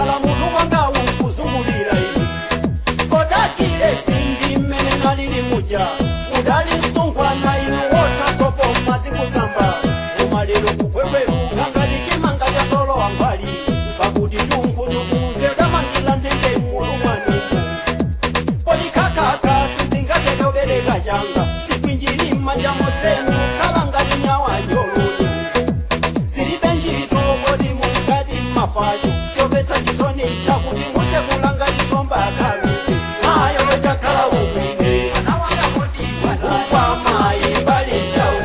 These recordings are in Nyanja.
kala mutu wanga ukuzungulira inu kodakile sindi mene nalili muja udali sungwana inu wota sopo mazi kusamba umalelo kukweperuka ngalikimanga ya solo wambali pakuti tunkutuku vyoda mangila ndende mulumani polikakaka sizingateka ubereka janga sikwinjiri manja mosenu kalanga linyawa nyolulu zilibenjito kodi mungati mafajo kyobetsa kisoni chakuti mutse kulanga lisomba akalu ayo takala ukwine anawanga kodi kwa mai bali chau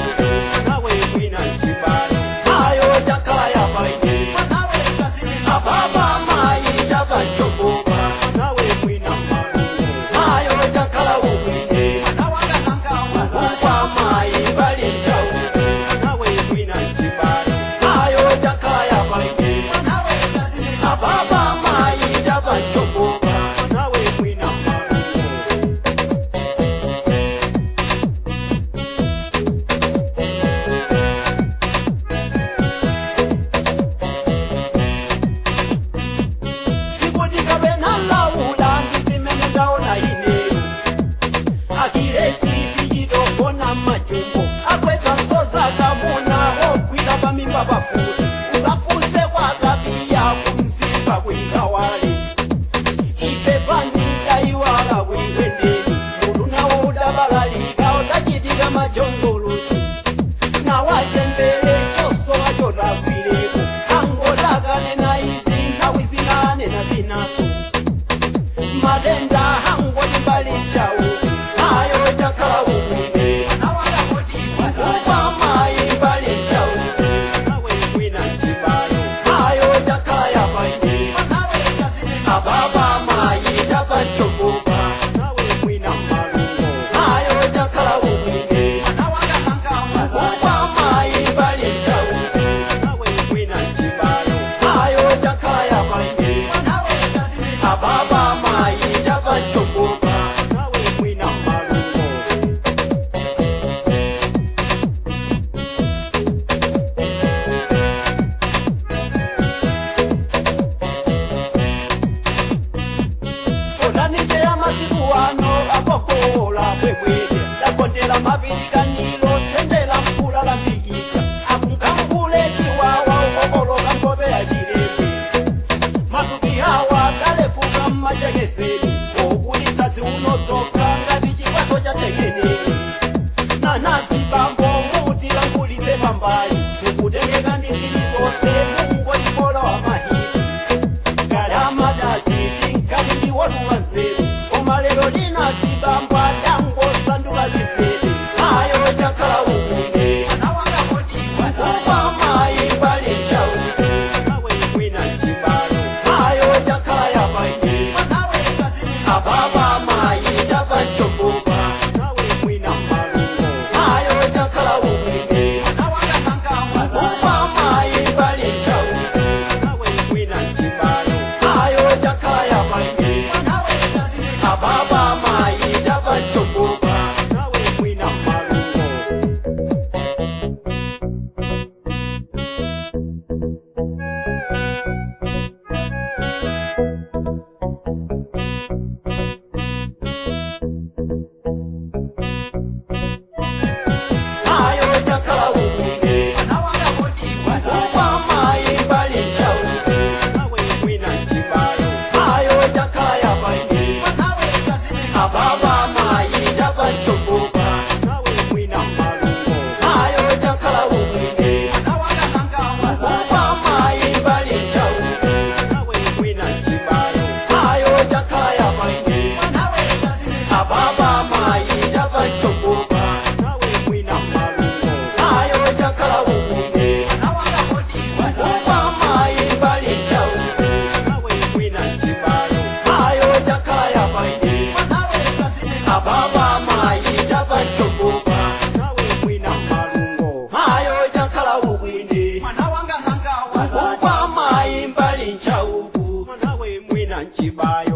nawe kwina chibalo ayo takala ya baine nawe kasini ababa mai jaba choboba nawe kwina malu ayo takala ukwine anawanga kanga kwa mai bali chau nawe kwina chibalo ayo takala ya baine nawe kasini ababa mai jaba choboba nawe kwina malu sikudika benalaula ndizimene ndaona ine akiresi tijidokona majumbo akwetsa nsoza kamuna okwila pamimba pafuti ukafuse kwakabiya kumzimba kwingawali ipepandingaiwala kwingwendeni mulu nawo udabalalika utachitika majongolusi nawajembele chosowa chodagwileko hangodakane na izi nthawi zinane na zinaso madenda hangodi mbali chawo ayo takala ukwine upa mai mbali chawo nawe kwina chibalo ayo takala ya baine ababa mai jaba choboba nawe kwina malungo ayo takala ukwine upa mai mbali chawo nawe kwina chibalo ayo takala ya baine ababa mai jaba choboba nawe kwina malungo odanije ya masiku ano apokola kwebweke lakondela mabilikanilo tsendela mpula la mpikisa akunkamkule chiwawa ukokoloka nkobe ya chilewe matupi hawa dalefuka mmajekeseni okulitsatsi unodzoka ngati chikwaso cha tengeneni nanazibambo mutila nkulitse pambali ukutengeka ndi zili zonse mungochikola wa mahiti galamadaziti nkati ndiwoluwa nzeru omalero linazibambwa dangosanduka zitsele ayo takala ukwine upa mai mbali chau nawe kwina chibalo ayo takala ya baine ababa mai jaba choboba nawe kwina malungo ayo takala ukwine upa mai mbali chau nawe kwina chibalo ayo takala ya baine ababa mai jaba choboba nawe kwina malungo ayo takala ukwine upa mai mbali chau nawe kwina chibalo ayo takala ya baine ababa mai jaba choboba nawe kwina malungo ayo takala ukwine upa mai mbali chau nawe kwina chibalo ayo takala ya baine ababa mai jaba choboba nawe kwina malungo ayo takala ukwine upa mai mbali chau nawe kwina chibalo ayo takala ya baine ababa mai jaba choboba nawe kwina malungo ayo takala ukwine upa mai mbali chau nawe mwina chibayo